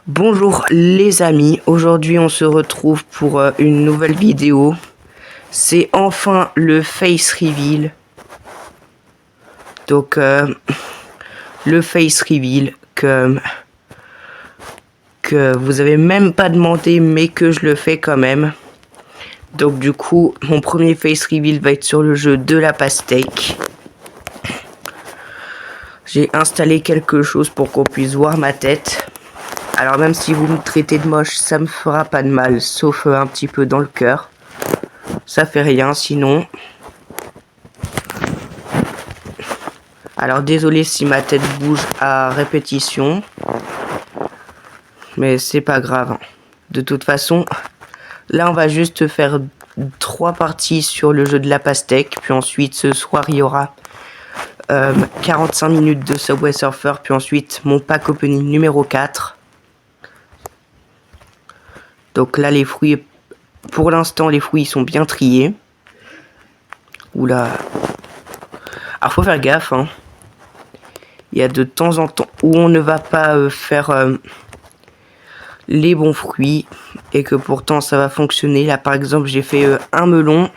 Bonjour les amis, aujourd'hui on se retrouve pour une nouvelle vidéo. C'est enfin le face reveal. Donc le face reveal que vous avez même pas demandé mais que je le fais quand même. Donc du coup mon premier face reveal va être sur le jeu de la pastèque. J'ai installé quelque chose pour qu'on puisse voir ma tête. Alors même si vous me traitez de moche, ça me fera pas de mal, sauf un petit peu dans le cœur. Ça fait rien sinon. Alors désolé si ma tête bouge à répétition. Mais c'est pas grave. De toute façon, là on va juste faire 3 parties sur le jeu de la pastèque. Puis ensuite ce soir il y aura 45 minutes de Subway Surfer. Puis ensuite mon pack opening numéro 4. Donc là les fruits, pour l'instant les fruits sont bien triés. Oula. Alors faut faire gaffe hein. Il y a de temps en temps où on ne va pas faire les bons fruits et que pourtant ça va fonctionner. Là par exemple j'ai fait un melon.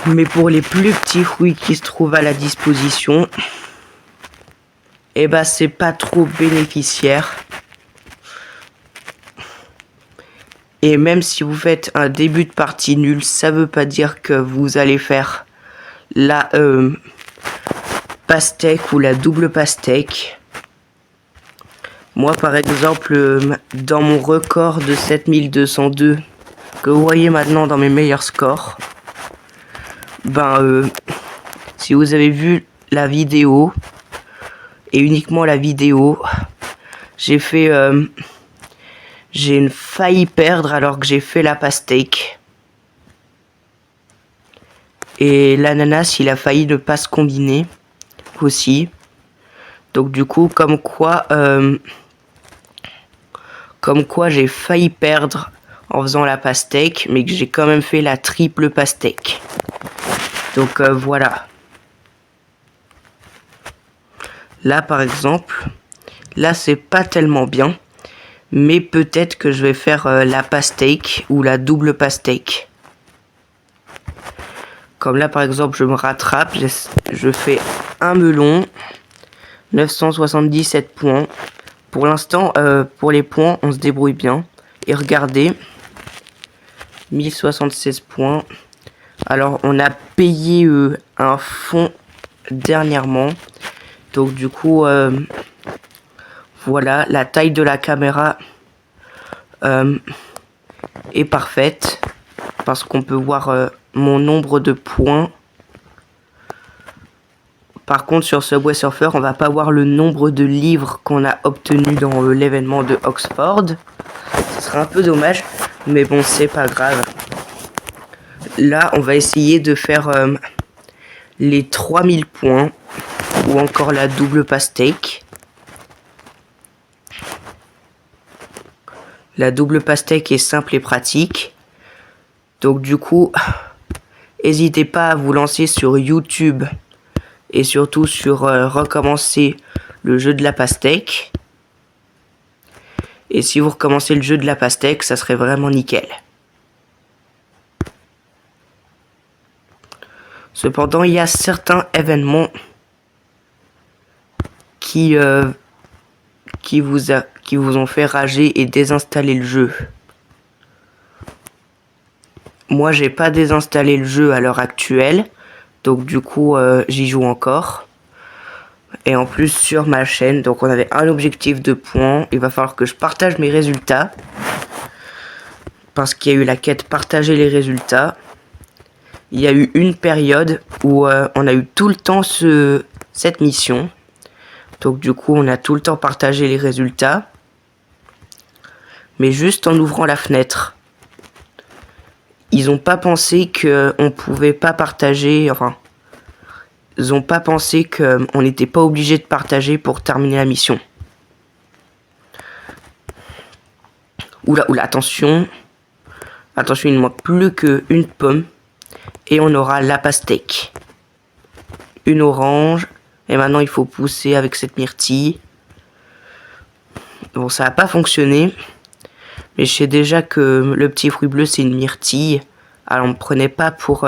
Mais pour les plus petits fruits qui se trouvent à la disposition, et bah c'est pas trop bénéficiaire. Et même si vous faites un début de partie nul, ça veut pas dire que vous allez faire la pastèque ou la double pastèque. Moi par exemple, dans mon record de 7202, que vous voyez maintenant dans mes meilleurs scores, si vous avez vu la vidéo, et uniquement la vidéo, j'ai fait... j'ai failli perdre alors que j'ai fait la pastèque. Et l'ananas, il a failli ne pas se combiner aussi. Donc du coup, comme quoi j'ai failli perdre en faisant la pastèque, mais que j'ai quand même fait la triple pastèque. Donc voilà. Là par exemple, là c'est pas tellement bien. Mais peut-être que je vais faire la pastèque ou la double pastèque. Comme là par exemple je me rattrape, je fais un melon, 977 points. Pour l'instant, pour les points, on se débrouille bien. Et regardez, 1076 points. Alors on a payé un fonds dernièrement. Donc du coup, voilà, la taille de la caméra est parfaite. Parce qu'on peut voir mon nombre de points. Par contre sur Subway Surfer, on va pas voir le nombre de livres qu'on a obtenu dans l'événement de Oxford. Ce serait un peu dommage, mais bon c'est pas grave. Là on va essayer de faire les 3000 points ou encore la double pastèque. La double pastèque est simple et pratique. Donc du coup, n'hésitez pas à vous lancer sur YouTube et surtout sur recommencer le jeu de la pastèque. Et si vous recommencez le jeu de la pastèque, ça serait vraiment nickel. Cependant, il y a certains événements qui vous ont fait rager et désinstaller le jeu. Moi, j'ai pas désinstallé le jeu à l'heure actuelle, donc du coup, j'y joue encore. Et en plus sur ma chaîne, donc on avait un objectif de points. Il va falloir que je partage mes résultats. Parce qu'il y a eu la quête partager les résultats. Il y a eu une période où on a eu tout le temps cette mission. Donc du coup on a tout le temps partagé les résultats. Mais juste en ouvrant la fenêtre. Ils n'ont pas pensé qu'on pouvait pas partager, enfin... Ils ont pas pensé qu'on n'était pas obligé de partager pour terminer la mission. Oula, attention. Attention, il ne manque plus qu'une pomme. Et on aura la pastèque. Une orange. Et maintenant, il faut pousser avec cette myrtille. Bon, ça n'a pas fonctionné. Mais je sais déjà que le petit fruit bleu, c'est une myrtille. Alors, ne me prenez pas pour...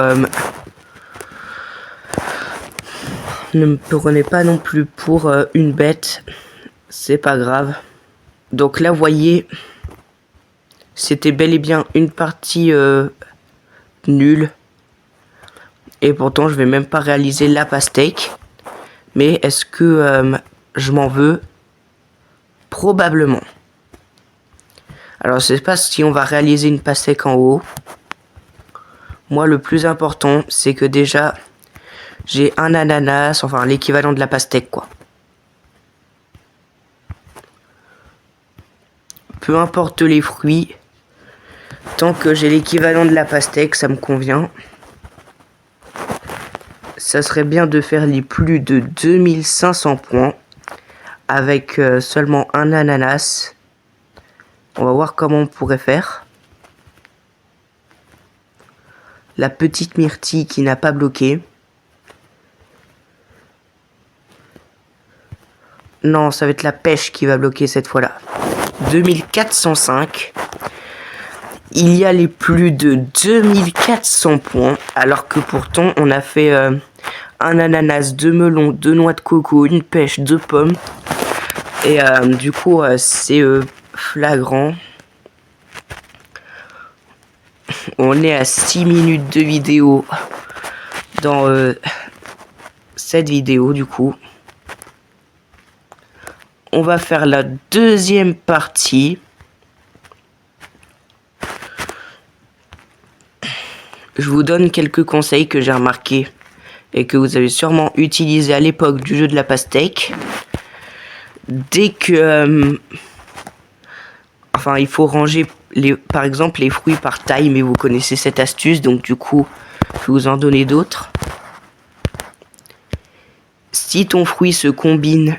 ne me prenez pas non plus pour une bête. C'est pas grave. Donc là, vous voyez, c'était bel et bien une partie nulle. Et pourtant, je vais même pas réaliser la pastèque. Mais est-ce que je m'en veux? Probablement. Alors, je sais pas si on va réaliser une pastèque en haut. Moi, le plus important, c'est que déjà, j'ai un ananas, enfin l'équivalent de la pastèque, quoi. Peu importe les fruits, tant que j'ai l'équivalent de la pastèque, ça me convient. Ça serait bien de faire les plus de 2500 points avec seulement un ananas. On va voir comment on pourrait faire. La petite myrtille qui n'a pas bloqué. Non, ça va être la pêche qui va bloquer cette fois-là. 2405. Il y a les plus de 2400 points. Alors que pourtant, on a fait un ananas, 2 melons, 2 noix de coco, une pêche, 2 pommes. Et du coup, c'est flagrant. On est à 6 minutes de vidéo dans cette vidéo, du coup. On va faire la deuxième partie. Je vous donne quelques conseils que j'ai remarqués et que vous avez sûrement utilisé à l'époque du jeu de la pastèque. Dès que... enfin, il faut ranger, par exemple, les fruits par taille, mais vous connaissez cette astuce, donc du coup, je vais vous en donner d'autres. Si ton fruit se combine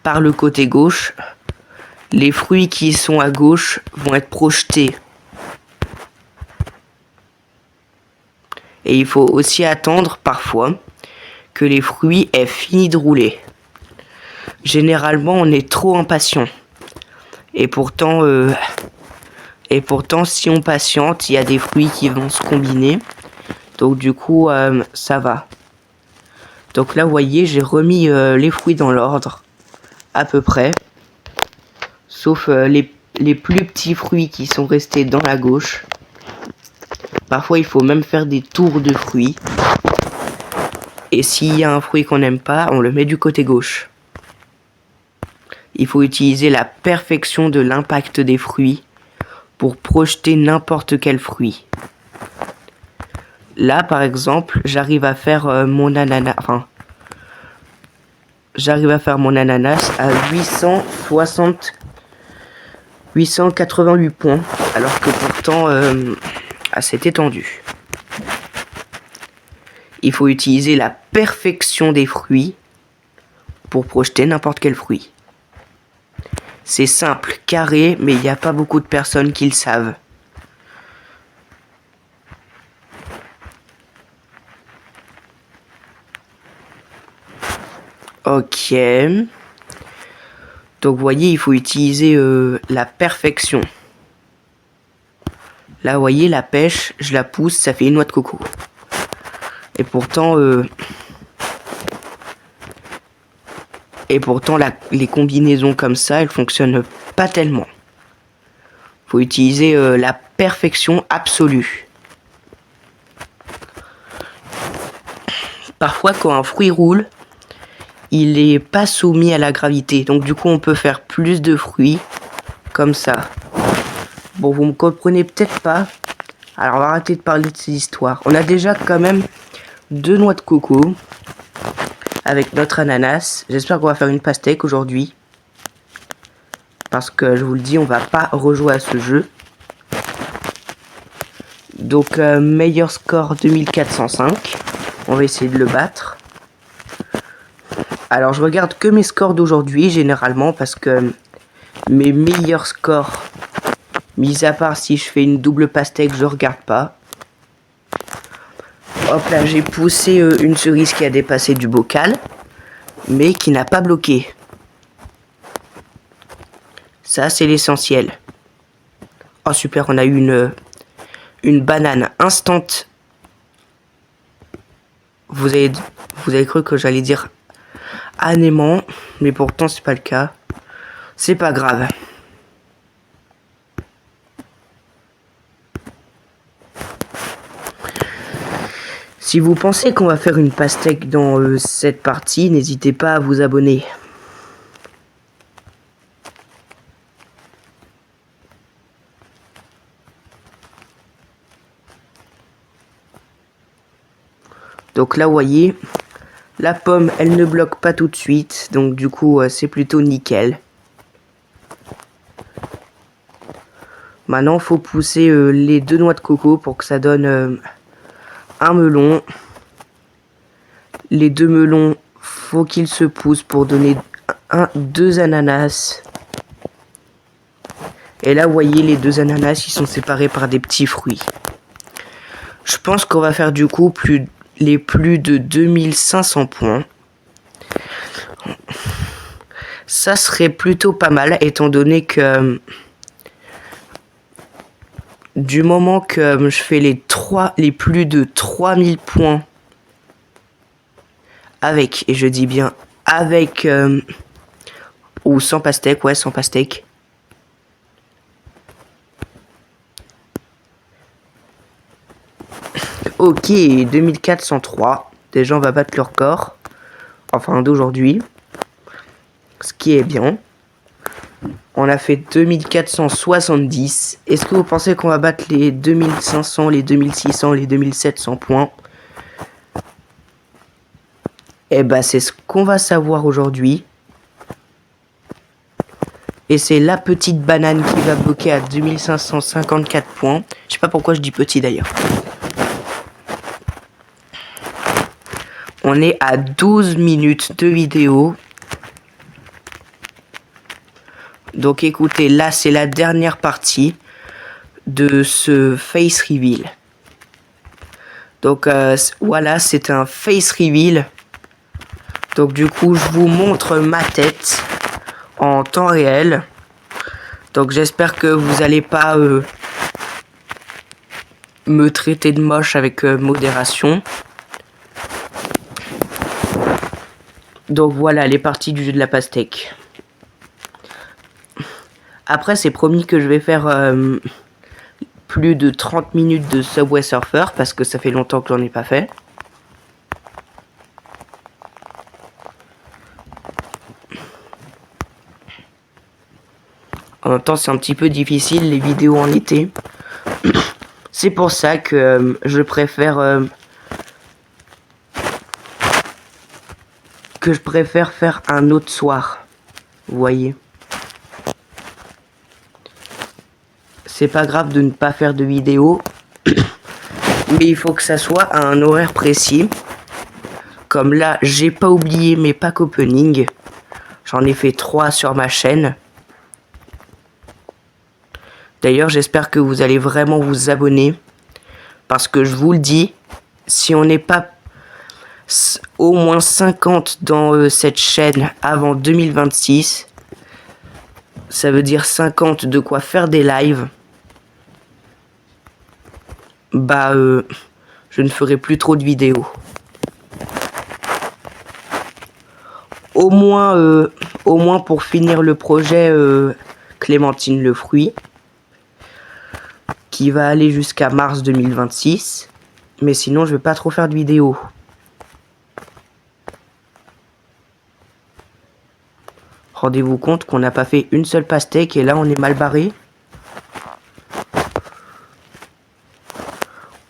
par le côté gauche, les fruits qui sont à gauche vont être projetés. Et il faut aussi attendre parfois que les fruits aient fini de rouler. Généralement, on est trop impatient. Et pourtant, si on patiente, il y a des fruits qui vont se combiner. Donc du coup, ça va. Donc là, vous voyez, j'ai remis les fruits dans l'ordre. À peu près. Sauf les plus petits fruits qui sont restés dans la gauche. Parfois, il faut même faire des tours de fruits. Et s'il y a un fruit qu'on n'aime pas, on le met du côté gauche. Il faut utiliser la perfection de l'impact des fruits pour projeter n'importe quel fruit. Là, par exemple, j'arrive à faire mon ananas... Enfin, j'arrive à faire mon ananas à 888 points. Alors que pourtant, c'est étendu. Il faut utiliser la perfection des fruits pour projeter n'importe quel fruit. C'est simple, carré, mais il n'y a pas beaucoup de personnes qui le savent. Ok. Donc vous voyez, il faut utiliser la perfection. Là, vous voyez, la pêche, je la pousse, ça fait une noix de coco. Et pourtant, les combinaisons comme ça, elles fonctionnent pas tellement. Faut utiliser la perfection absolue. Parfois, quand un fruit roule, il est pas soumis à la gravité. Donc du coup, on peut faire plus de fruits comme ça. Bon, vous me comprenez peut-être pas. Alors, on va arrêter de parler de ces histoires. On a déjà quand même 2 noix de coco avec notre ananas. J'espère qu'on va faire une pastèque aujourd'hui. Parce que, je vous le dis, on va pas rejouer à ce jeu. Donc, meilleur score 2405. On va essayer de le battre. Alors, je regarde que mes scores d'aujourd'hui, généralement, parce que mes meilleurs scores, mis à part si je fais une double pastèque, je regarde pas. Hop là, j'ai poussé une cerise qui a dépassé du bocal, mais qui n'a pas bloqué. Ça, c'est l'essentiel. Oh, super, on a eu une banane instant. Vous avez cru que j'allais dire anémon, mais pourtant, c'est pas le cas. C'est pas grave. Si vous pensez qu'on va faire une pastèque dans cette partie, n'hésitez pas à vous abonner. Donc là, vous voyez, la pomme, elle ne bloque pas tout de suite. Donc du coup, c'est plutôt nickel. Maintenant, il faut pousser les 2 noix de coco pour que ça donne un melon. Les 2 melons, faut qu'ils se poussent pour donner 2 ananas. Et là, vous voyez, les 2 ananas, ils sont séparés par des petits fruits. Je pense qu'on va faire du coup plus de 2500 points. Ça serait plutôt pas mal, étant donné que du moment que je fais les plus de 3000 points avec, et je dis bien avec, ou sans pastèque, ouais, sans pastèque. Ok, 2403. Déjà, on va battre leur corps. Enfin, d'aujourd'hui. Ce qui est bien. On a fait 2470. Est-ce que vous pensez qu'on va battre les 2500, les 2600, les 2700 points? Eh ben, c'est ce qu'on va savoir aujourd'hui. Et c'est la petite banane qui va bloquer à 2554 points. Je sais pas pourquoi je dis petit d'ailleurs. On est à 12 minutes de vidéo. Donc écoutez, là c'est la dernière partie de ce face reveal. Donc voilà, c'est un face reveal. Donc du coup, je vous montre ma tête en temps réel. Donc j'espère que vous n'allez pas me traiter de moche avec modération. Donc voilà les parties du jeu de la pastèque. Après c'est promis que je vais faire plus de 30 minutes de Subway Surfer parce que ça fait longtemps que j'en ai pas fait. En même temps c'est un petit peu difficile les vidéos en été. C'est pour ça que je préfère faire un autre soir. Vous voyez. C'est pas grave de ne pas faire de vidéo. Mais il faut que ça soit à un horaire précis. Comme là, j'ai pas oublié mes pack opening. J'en ai fait 3 sur ma chaîne. D'ailleurs, j'espère que vous allez vraiment vous abonner. Parce que je vous le dis, si on n'est pas au moins 50 dans cette chaîne avant 2026, ça veut dire 50 de quoi faire des lives. Bah, je ne ferai plus trop de vidéos. Au moins pour finir le projet Clémentine le fruit, qui va aller jusqu'à mars 2026. Mais sinon, je vais pas trop faire de vidéos. Rendez-vous compte qu'on n'a pas fait une seule pastèque et là on est mal barré.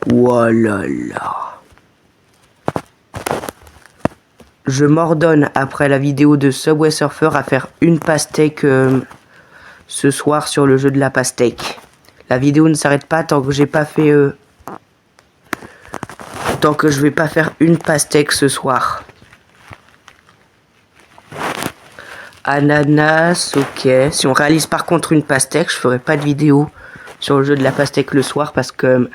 Voilà là. Je m'ordonne après la vidéo de Subway Surfer à faire une pastèque ce soir sur le jeu de la pastèque. La vidéo ne s'arrête pas tant que j'ai pas fait tant que je vais pas faire une pastèque ce soir. Ananas, ok. Si on réalise par contre une pastèque, je ferai pas de vidéo sur le jeu de la pastèque le soir parce que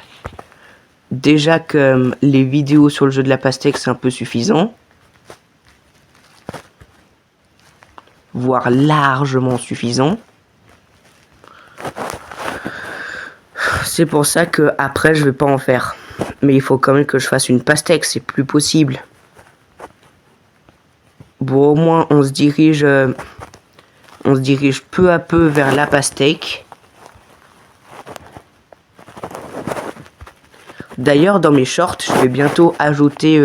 déjà que les vidéos sur le jeu de la pastèque c'est un peu suffisant. Voire largement suffisant. C'est pour ça que après je vais pas en faire. Mais il faut quand même que je fasse une pastèque, c'est plus possible. Bon, au moins on se dirige peu à peu vers la pastèque. D'ailleurs, dans mes shorts, je vais bientôt ajouter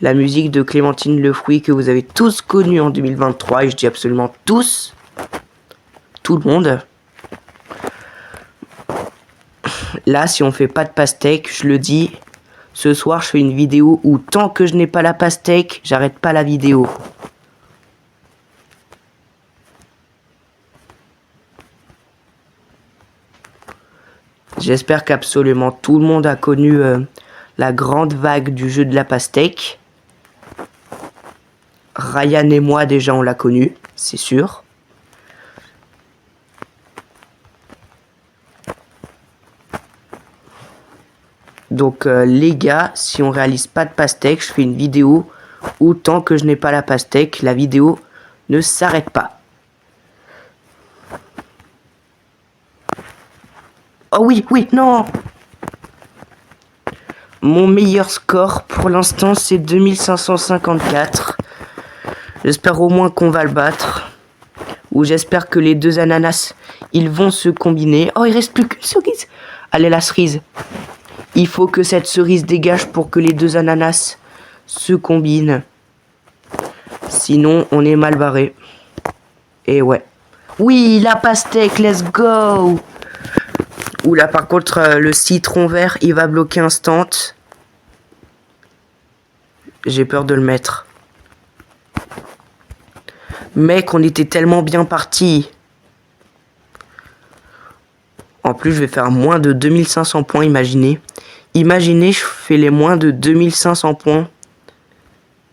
la musique de Clémentine Le Fruit que vous avez tous connue en 2023. Et je dis absolument tous. Tout le monde. Là, si on fait pas de pastèque, je le dis, ce soir, je fais une vidéo où tant que je n'ai pas la pastèque, j'arrête pas la vidéo. J'espère qu'absolument tout le monde a connu la grande vague du jeu de la pastèque. Ryan et moi, déjà, on l'a connu, c'est sûr. Donc les gars, si on réalise pas de pastèque, je fais une vidéo où tant que je n'ai pas la pastèque, la vidéo ne s'arrête pas. Oh oui, non. Mon meilleur score pour l'instant c'est 2554. J'espère au moins qu'on va le battre. Ou j'espère que les deux ananas, ils vont se combiner. Oh, il reste plus qu'une cerise. Allez, la cerise. Il faut que cette cerise dégage pour que les deux ananas se combinent. Sinon, on est mal barré. Et ouais. Oui, la pastèque, let's go. Oula, par contre, le citron vert, il va bloquer instant. J'ai peur de le mettre. Mec, on était tellement bien parti. En plus, je vais faire moins de 2500 points, imaginez. Imaginez, je fais les moins de 2500 points.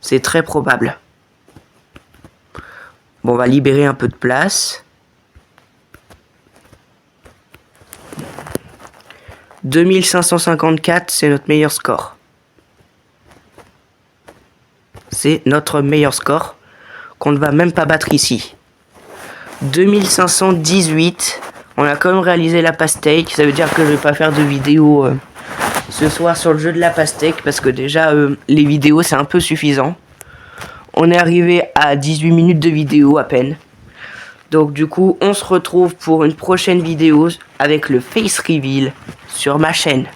C'est très probable. Bon, on va libérer un peu de place. 2554, c'est notre meilleur score. C'est notre meilleur score qu'on ne va même pas battre ici. 2518, on a quand même réalisé la pastèque. Ça veut dire que je vais pas faire de vidéo ce soir sur le jeu de la pastèque parce que déjà les vidéos c'est un peu suffisant. On est arrivé à 18 minutes de vidéo à peine. Donc du coup on se retrouve pour une prochaine vidéo avec le face reveal sur ma chaîne.